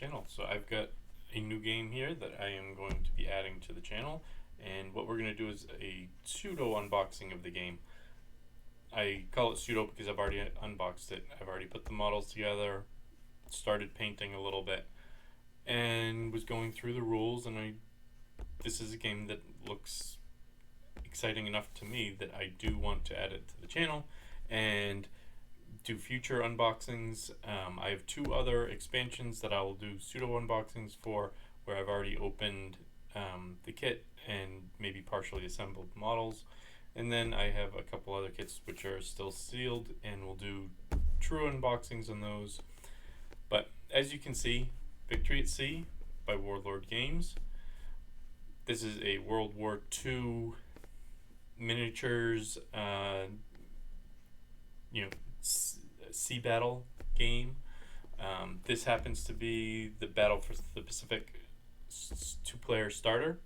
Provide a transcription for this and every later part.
channel. So I've got a new game here that I am going to be adding to the channel, and what we're going to do is a pseudo unboxing of the game. I call it pseudo because I've already unboxed it. I've already put the models together, started painting a little bit, and was going through the rules, and this is a game that looks exciting enough to me that I do want to add it to the channel and do future unboxings. I have two other expansions that I will do pseudo unboxings for, where I've already opened the kit and maybe partially assembled models, and then I have a couple other kits which are still sealed, and we'll do true unboxings on those. But as you can see, Victory at Sea by Warlord Games. This is a World War II miniatures, sea battle game. This happens to be the Battle for the Pacific two-player starter.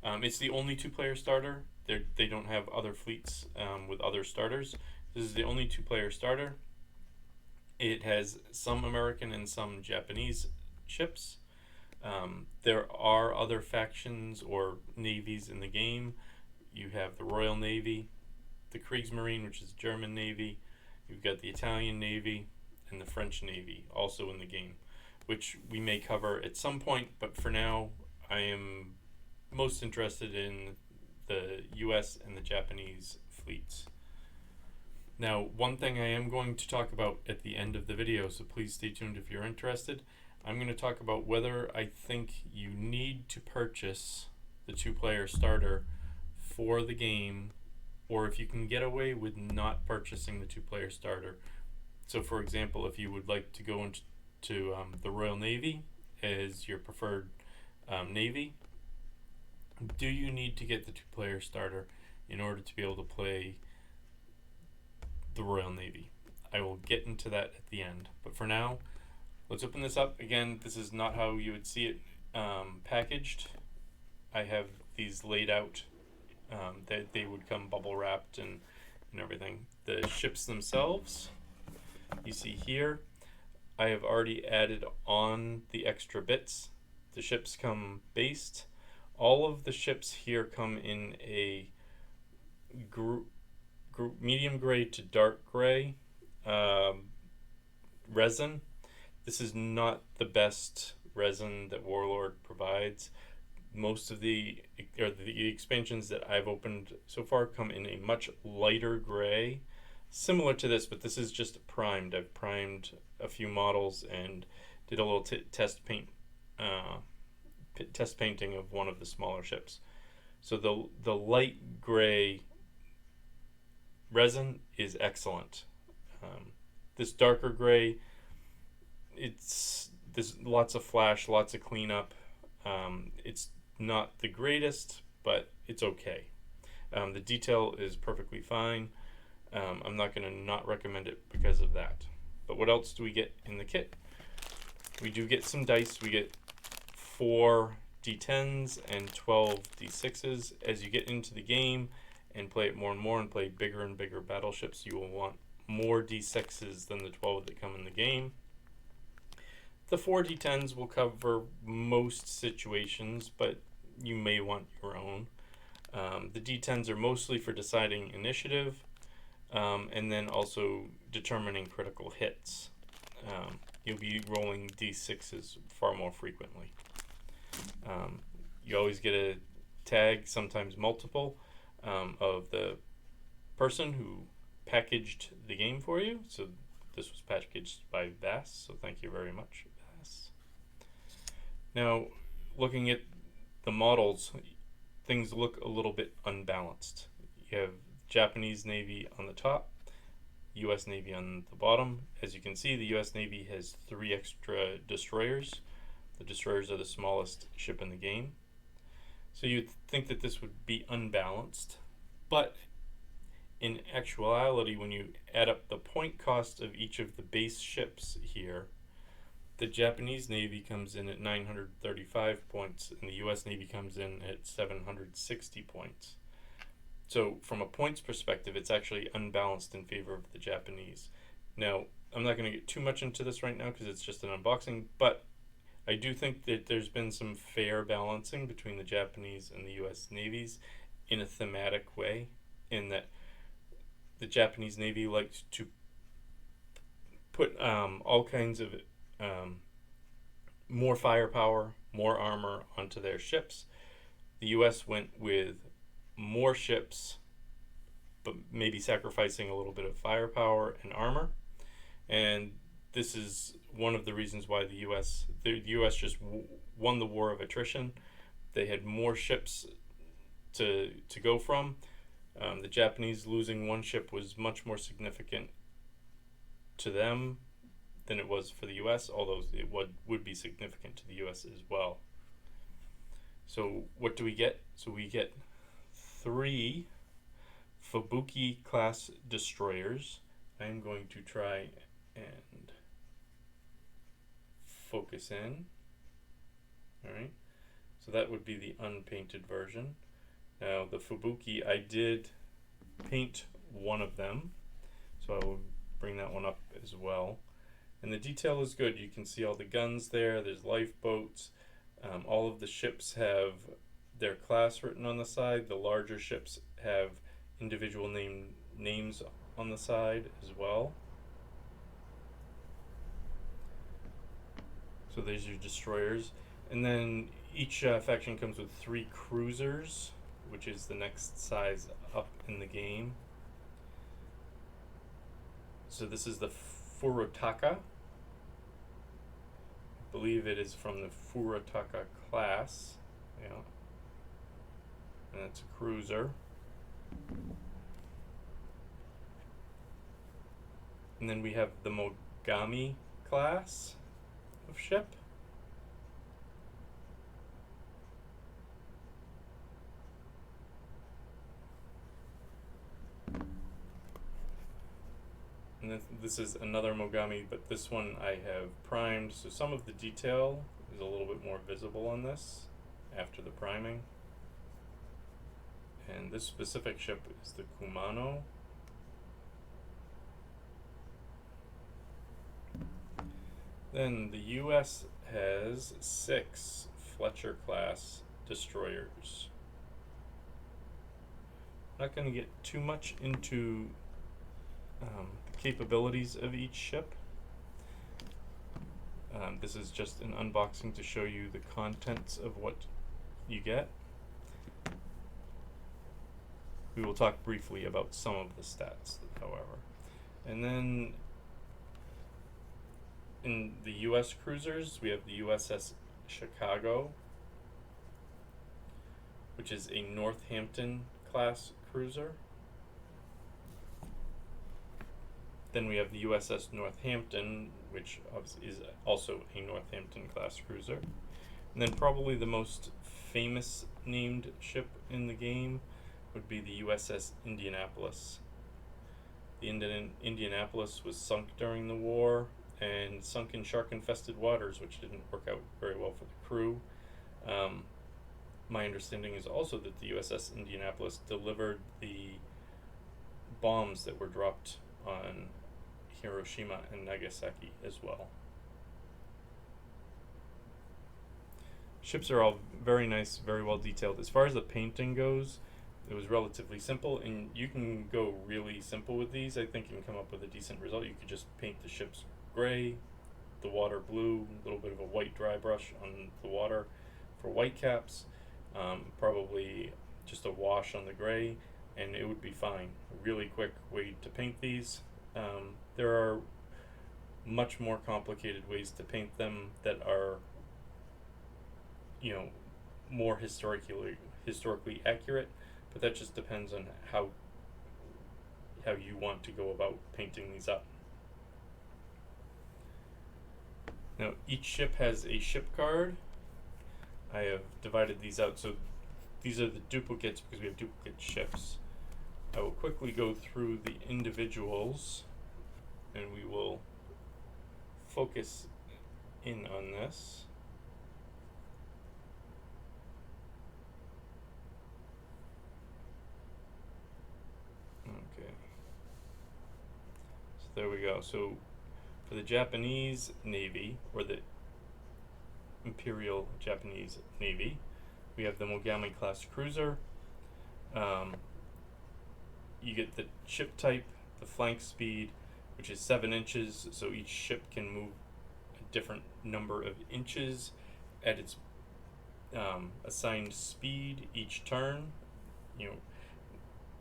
It's the only two-player starter. They don't have other fleets with other starters. This is the only two-player starter. It has some American and some Japanese ships. There are other factions or navies in the game. You have the Royal Navy, the Kriegsmarine, which is German Navy. You've got the Italian Navy and the French Navy also in the game, which we may cover at some point, but for now I am most interested in the US and the Japanese fleets. Now, one thing I am going to talk about at the end of the video, so please stay tuned if you're interested. I'm going to talk about whether I think you need to purchase the two-player starter for the game, or if you can get away with not purchasing the two-player starter. So for example, if you would like to go into the Royal Navy as your preferred navy, do you need to get the two-player starter in order to be able to play the Royal Navy? I will get into that at the end, but for now, let's open this up. Again, this is not how you would see it packaged. I have these laid out. They would come bubble wrapped and everything. The ships themselves, you see here, I have already added on the extra bits. The ships come based. All of the ships here come in a medium gray to dark gray resin. This is not the best resin that Warlord provides. Most of the expansions that I've opened so far come in a much lighter gray, similar to this, but this is just primed. I've primed a few models and did a little test painting of one of the smaller ships. So the light gray resin is excellent. This darker gray, there's lots of flash, lots of cleanup. It's not the greatest, but it's okay. The detail is perfectly fine. I'm not going to not recommend it because of that. But what else do we get in the kit? We do get some dice. We get 4 D10s and 12 D6s. As you get into the game and play it more and more and play bigger and bigger battleships, you will want more D6s than the 12 that come in the game. The 4 D10s will cover most situations, but you may want your own. The D10s are mostly for deciding initiative, and then also determining critical hits. You'll be rolling D6s far more frequently. You always get a tag, sometimes multiple, of the person who packaged the game for you. So this was packaged by VaS, so thank you very much, VaS. Now, looking at the models, things look a little bit unbalanced. You have Japanese Navy on the top, US Navy on the bottom. As you can see, the US Navy has 3 extra destroyers. The destroyers are the smallest ship in the game. So you'd think that this would be unbalanced, but in actuality, when you add up the point cost of each of the base ships here, the Japanese Navy comes in at 935 points, and the US Navy comes in at 760 points. So from a points perspective, it's actually unbalanced in favor of the Japanese. Now, I'm not going to get too much into this right now because it's just an unboxing, but I do think that there's been some fair balancing between the Japanese and the U.S. navies in a thematic way, in that the Japanese Navy liked to put all kinds of um, more firepower, more armor onto their ships. The U.S. went with more ships, but maybe sacrificing a little bit of firepower and armor. And this is one of the reasons why the U.S. just won the war of attrition. They had more ships to go from. The Japanese losing one ship was much more significant to them than it was for the U.S., although it would be significant to the U.S. as well. So what do we get? So we get 3 Fubuki class destroyers. I'm going to try and focus in. Alright, so that would be the unpainted version. Now the Fubuki, I did paint one of them, so I will bring that one up as well. And the detail is good. You can see all the guns there. There's lifeboats. All of the ships have their class written on the side. The larger ships have individual names on the side as well. So there's your destroyers. And then each faction comes with 3 cruisers, which is the next size up in the game. So this is the Furutaka. I believe it is from the Furutaka class. Yeah. And it's a cruiser. And then we have the Mogami class of ship. And this is another Mogami, but this one I have primed, so some of the detail is a little bit more visible on this after the priming. And this specific ship is the Kumano. Then the US has 6 Fletcher class destroyers. I'm not going to get too much into the capabilities of each ship. This is just an unboxing to show you the contents of what you get. We will talk briefly about some of the stats, however. And then in the US cruisers, we have the USS Chicago, which is a Northampton class cruiser. Then we have the USS Northampton, which obviously is also a Northampton class cruiser. And then probably the most famous named ship in the game would be the USS Indianapolis. The Indianapolis was sunk during the war and sunk in shark-infested waters, which didn't work out very well for the crew. My understanding is also that the USS Indianapolis delivered the bombs that were dropped on Hiroshima and Nagasaki as well. Ships are all very nice, very well detailed. As far as the painting goes, it was relatively simple, and you can go really simple with these, I think, and come up with a decent result. You could just paint the ships gray, the water blue, a little bit of a white dry brush on the water for white caps, probably just a wash on the gray, and it would be fine. A really quick way to paint these. There are much more complicated ways to paint them that are, more historically accurate, but that just depends on how you want to go about painting these up. Now, each ship has a ship card. I have divided these out, so these are the duplicates because we have duplicate ships. I will quickly go through the individuals, and we will focus in on this. Okay. So there we go. So for the Japanese Navy, or the Imperial Japanese Navy. We have the Mogami class cruiser. You get the ship type, the flank speed, which is 7 inches, so each ship can move a different number of inches at its assigned speed each turn, you know,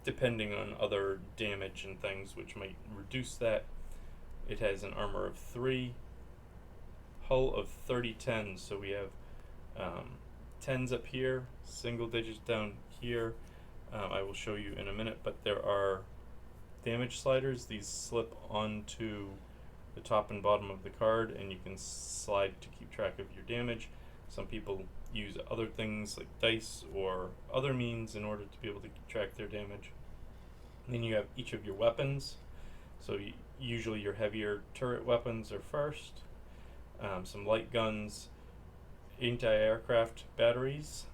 depending on other damage and things which might reduce that. It has an armor of 3, hull of 30 tens, so we have tens up here, single digits down here. I will show you in a minute, but there are damage sliders. These slip onto the top and bottom of the card, and you can slide to keep track of your damage. Some people use other things like dice or other means in order to be able to keep track their damage. And then you have each of your weapons. So usually your heavier turret weapons are first, some light guns, anti-aircraft batteries,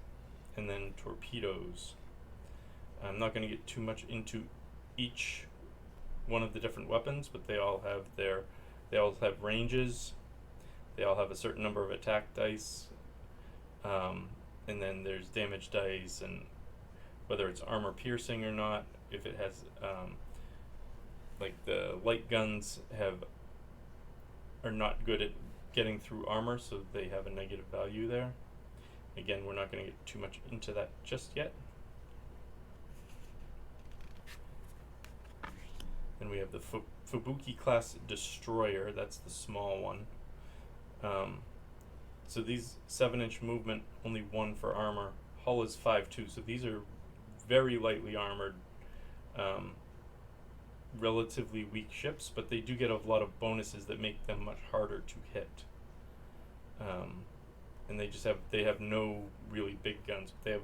and then torpedoes. I'm not going to get too much into each one of the different weapons, but they all have ranges. They all have a certain number of attack dice, and then there's damage dice, and whether it's armor piercing or not. If it has, like the light guns are not good at getting through armor, so they have a negative value there. Again, we're not going to get too much into that just yet. Then we have the Fubuki class destroyer. That's the small one. So these 7-inch movement, only 1 for armor. Hull is 5.2, so these are very lightly armored, relatively weak ships, but they do get a lot of bonuses that make them much harder to hit. And they have no really big guns. They have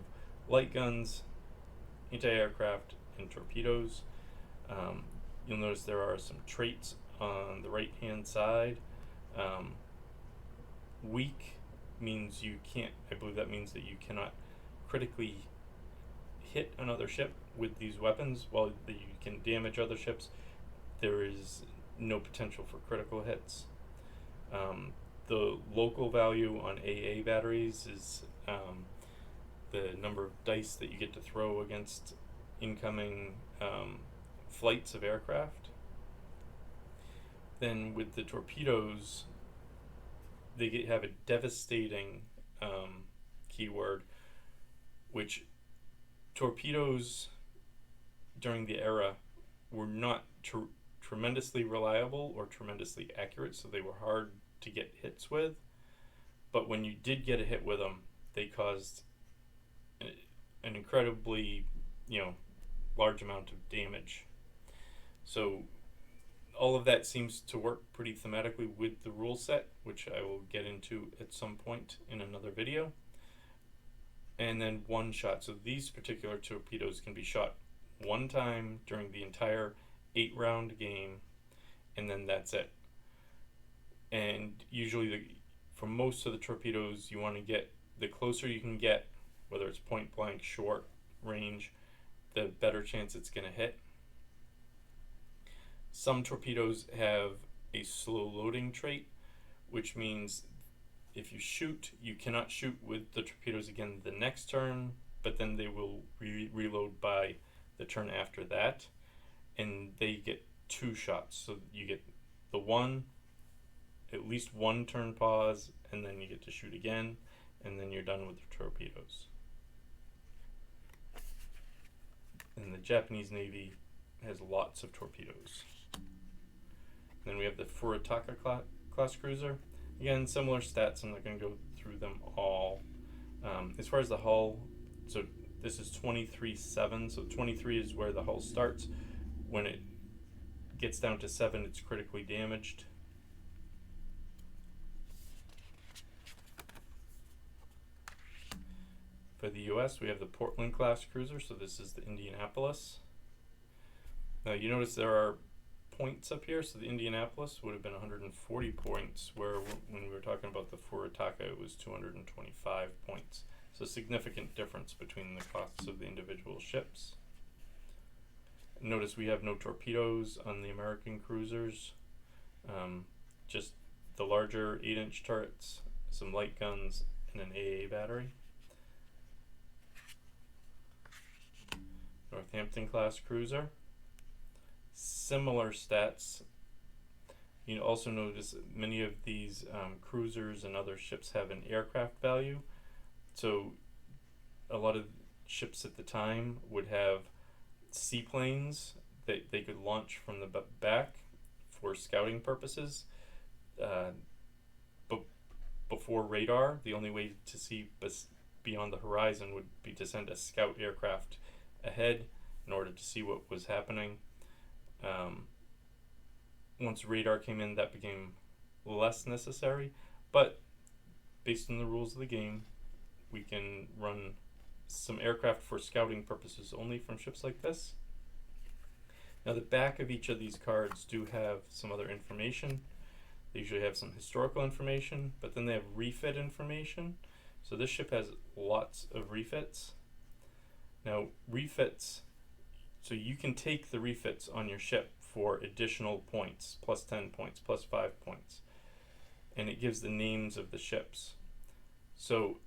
light guns, anti-aircraft, and torpedoes. You'll notice there are some traits on the right hand side. Weak means you can't, I believe that means that you cannot critically hit another ship with these weapons. While you can damage other ships, there is no potential for critical hits. The local value on AA batteries is the number of dice that you get to throw against incoming flights of aircraft. Then with the torpedoes, they have a devastating keyword, which torpedoes during the era were not tremendously reliable or tremendously accurate, so they were hard to get hits with. But when you did get a hit with them, they caused an incredibly, large amount of damage. So all of that seems to work pretty thematically with the rule set, which I will get into at some point in another video. And then one shot. So these particular torpedoes can be shot one time during the entire 8-round game, and then that's it. And usually for most of the torpedoes, you want to get, the closer you can get, whether it's point blank, short range, the better chance it's going to hit. Some torpedoes have a slow loading trait, which means if you shoot, you cannot shoot with the torpedoes again the next turn, but then they will reload by the turn after that, and they get 2 shots. So you get the at least one turn pause, and then you get to shoot again, and then you're done with the torpedoes. And the Japanese Navy has lots of torpedoes. Then we have the Furitaka class cruiser. Again, similar stats. I'm not going to go through them all. As far as the hull, so this is 23.7. So 23 is where the hull starts. When it gets down to 7, it's critically damaged. For the US, we have the Portland class cruiser. So this is the Indianapolis. Now you notice there are points up here. So the Indianapolis would have been 140 points, where when we were talking about the Furitaka, it was 225 points. So significant difference between the costs of the individual ships. Notice we have no torpedoes on the American cruisers, just the larger 8-inch turrets, some light guns, and an AA battery. Northampton class cruiser. Similar stats. You also notice many of these cruisers and other ships have an aircraft value. So a lot of ships at the time would have seaplanes that they could launch from the back for scouting purposes. But before radar, the only way to see beyond the horizon would be to send a scout aircraft ahead in order to see what was happening. Once radar came in, that became less necessary, but based on the rules of the game, we can run some aircraft for scouting purposes only from ships like this. Now the back of each of these cards do have some other information. They usually have some historical information, but then they have refit information. So this ship has lots of refits. Now refits, so you can take the refits on your ship for additional points, plus 10 points, plus 5 points. And it gives the names of the ships. So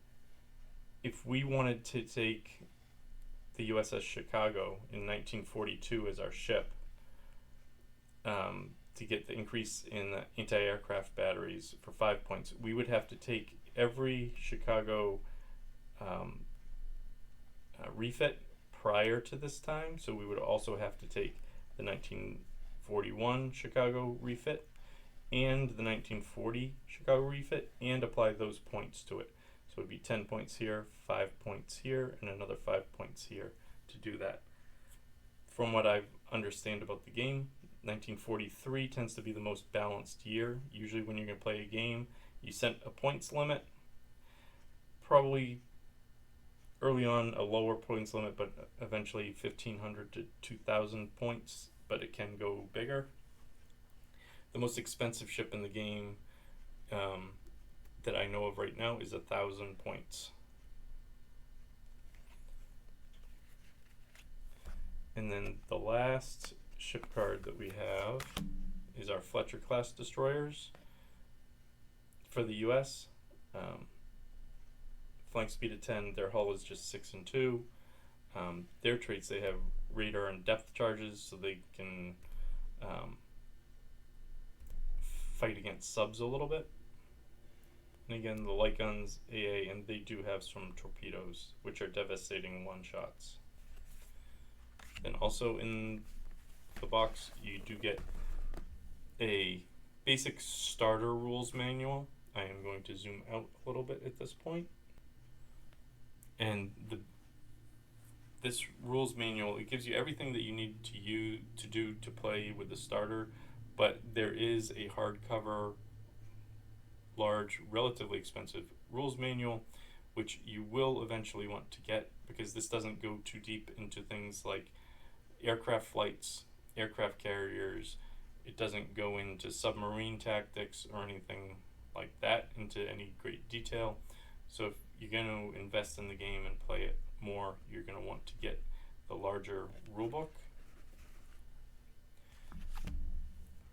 if we wanted to take the USS Chicago in 1942 as our ship, to get the increase in the anti-aircraft batteries for 5 points, we would have to take every Chicago refit prior to this time. So we would also have to take the 1941 Chicago refit and the 1940 Chicago refit and apply those points to it. So it would be 10 points here, 5 points here, and another 5 points here to do that. From what I understand about the game, 1943 tends to be the most balanced year. Usually when you're going to play a game, you set a points limit, probably early on a lower points limit, but eventually 1,500 to 2,000 points, but it can go bigger. The most expensive ship in the game that I know of right now is 1,000 points. And then the last ship card that we have is our Fletcher class destroyers for the US. Flank speed of 10, their hull is just 6 and 2. Their traits, they have radar and depth charges, so they can fight against subs a little bit. And again, the light guns, AA, and they do have some torpedoes, which are devastating one-shots. And also in the box, you do get a basic starter rules manual. I am going to zoom out a little bit at this point. And this rules manual, it gives you everything that you need to do to play with the starter, but there is a hardcover, large, relatively expensive rules manual, which you will eventually want to get, because this doesn't go too deep into things like aircraft flights, aircraft carriers. It doesn't go into submarine tactics or anything like that into any great detail. So if you're going to invest in the game and play it more, you're going to want to get the larger rulebook.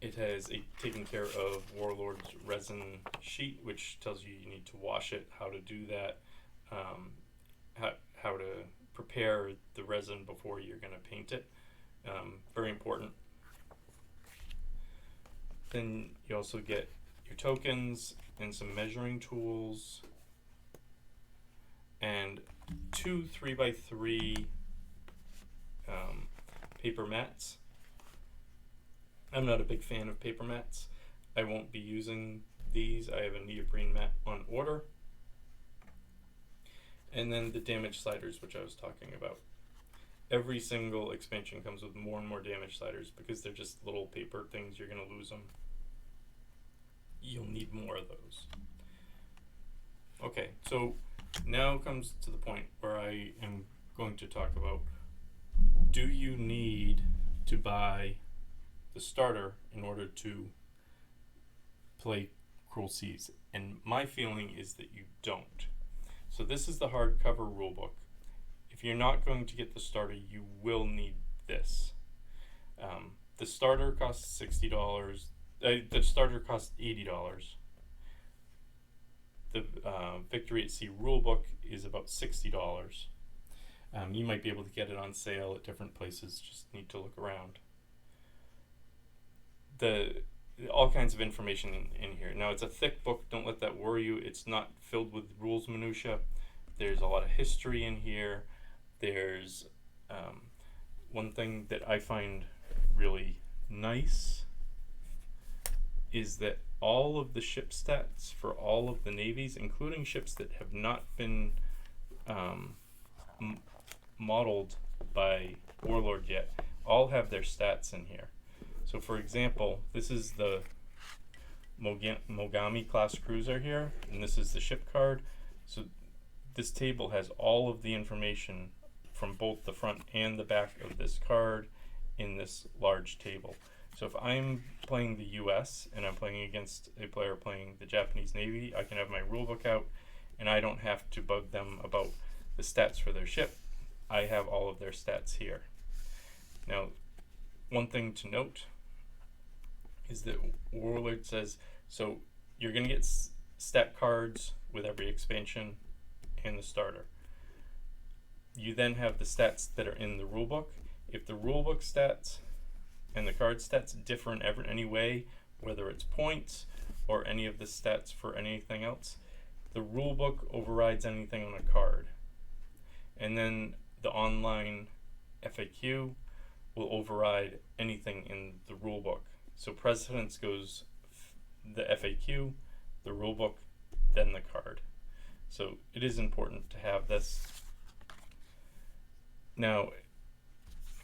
It has a taken care of Warlord's resin sheet, which tells you you need to wash it, how to do that, how to prepare the resin before you're going to paint it. Very important. Then you also get your tokens and some measuring tools and 2 3x3 paper mats. I'm not a big fan of paper mats. I won't be using these. I have a neoprene mat on order. And then the damage sliders, which I was talking about. Every single expansion comes with more and more damage sliders because they're just little paper things. You're going to lose them. You'll need more of those. Okay, so now comes to the point where I am going to talk about, do you need to buy the starter in order to play Cruel Seas? And my feeling is that you don't. So this is the hardcover rulebook. If you're not going to get the starter, you will need this. The starter costs $60. The starter costs $80. The Victory at Sea Rulebook is about $60. You might be able to get it on sale at different places, just need to look around. All kinds of information in here. Now, it's a thick book, don't let that worry you. It's not filled with rules minutia. There's a lot of history in here. There's one thing that I find really nice is that all of the ship stats for all of the navies, including ships that have not been modeled by Warlord yet, all have their stats in here. So for example, this is the Mogami class cruiser here, and this is the ship card. So this table has all of the information from both the front and the back of this card in this large table. So if I'm playing the US and I'm playing against a player playing the Japanese Navy, I can have my rulebook out and I don't have to bug them about the stats for their ship. I have all of their stats here. Now, one thing to note is that Warlord says, so you're going to get stat cards with every expansion and the starter. You then have the stats that are in the rulebook. If the rulebook stats and the card stats differ in any way, whether it's points or any of the stats for anything else, the rulebook overrides anything on a card. And then the online FAQ will override anything in the rulebook. So precedence goes the FAQ, the rulebook, then the card. So it is important to have this. Now,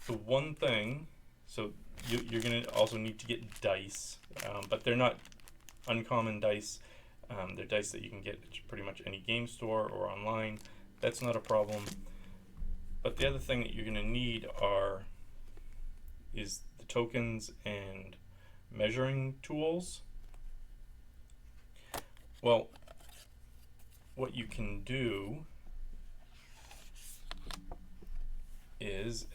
the one thing, so you're going to also need to get dice, but they're not uncommon dice. They're dice that you can get at pretty much any game store or online. That's not a problem. But the other thing that you're going to need is the tokens and measuring tools. Well, what you can do is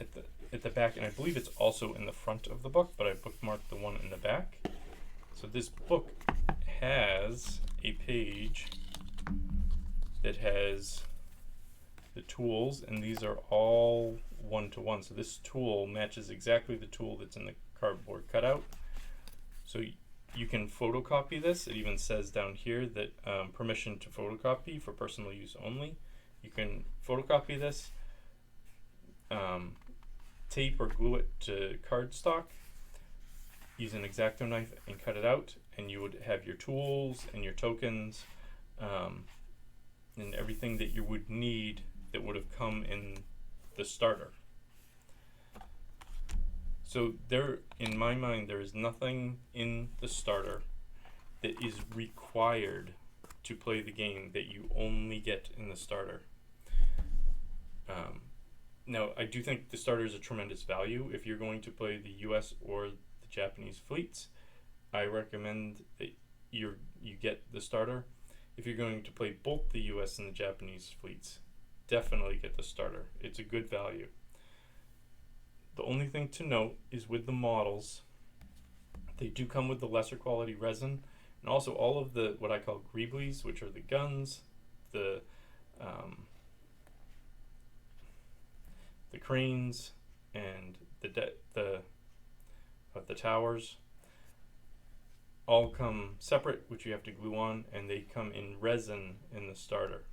at the back, and I believe it's also in the front of the book, but I bookmarked the one in the back. So this book has a page that has the tools, and these are all one-to-one. So this tool matches exactly the tool that's in the cardboard cutout. So you can photocopy this. It even says down here that permission to photocopy for personal use only. You can photocopy this, tape or glue it to cardstock, use an X-Acto knife and cut it out, and you would have your tools and your tokens and everything that you would need that would have come in the starter. So there, in my mind, there is nothing in the starter that is required to play the game that you only get in the starter. Now, I do think the starter is a tremendous value. If you're going to play the US or the Japanese fleets, I recommend that you get the starter. If you're going to play both the US and the Japanese fleets, definitely get the starter. It's a good value. The only thing to note is with the models, they do come with the lesser quality resin, and also all of the what I call greeblies, which are the guns, the cranes, and the towers, all come separate, which you have to glue on, and they come in resin in the starter.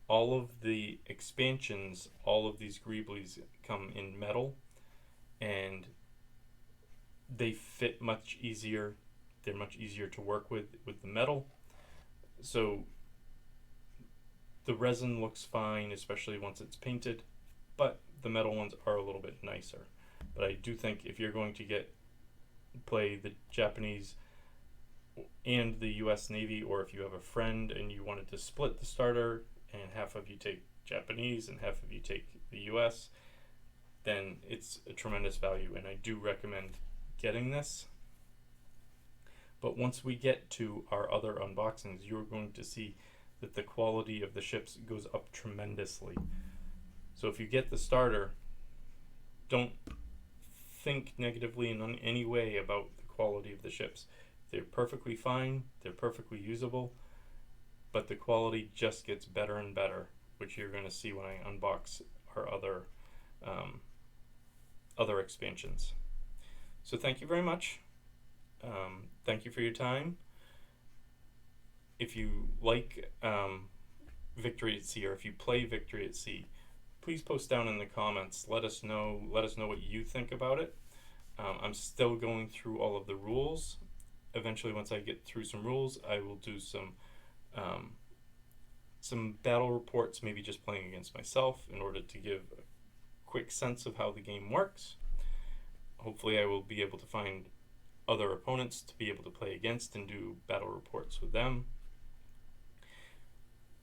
All of the expansions, all of these greeblies come in metal, and they fit much easier. They're much easier to work with the metal. So the resin looks fine, especially once it's painted, but the metal ones are a little bit nicer. But I do think if you're going to play the Japanese and the US Navy, or if you have a friend and you wanted to split the starter and half of you take Japanese and half of you take the US, then it's a tremendous value, and I do recommend getting this. But once we get to our other unboxings, you're going to see that the quality of the ships goes up tremendously. So if you get the starter, don't think negatively in any way about the quality of the ships. They're perfectly fine, they're perfectly usable, but the quality just gets better and better, which you're going to see when I unbox our um, other expansions. So thank you very much. Thank you for your time. If you like Victory at Sea, or if you play Victory at Sea, please post down in the comments. Let us know. Let us know what you think about it. I'm still going through all of the rules. Eventually, once I get through some rules, I will do some battle reports, maybe just playing against myself in order to give a quick sense of how the game works. Hopefully, I will be able to find other opponents to be able to play against and do battle reports with them.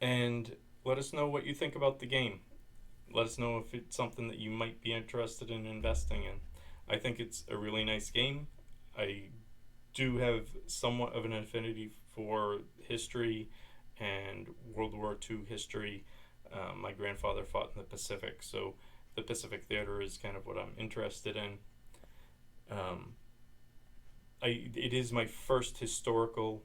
And let us know what you think about the game. Let us know if it's something that you might be interested in investing in. I think it's a really nice game. I do have somewhat of an affinity for history and World War II history. My grandfather fought in the Pacific, so the Pacific theater is kind of what I'm interested in. It is my first historical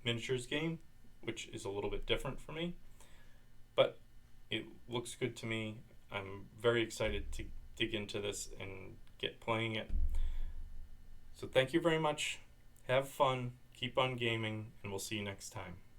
miniatures game, which is a little bit different for me, but it looks good to me. I'm very excited to dig into this and get playing it. So thank you very much. Have fun, keep on gaming, and we'll see you next time.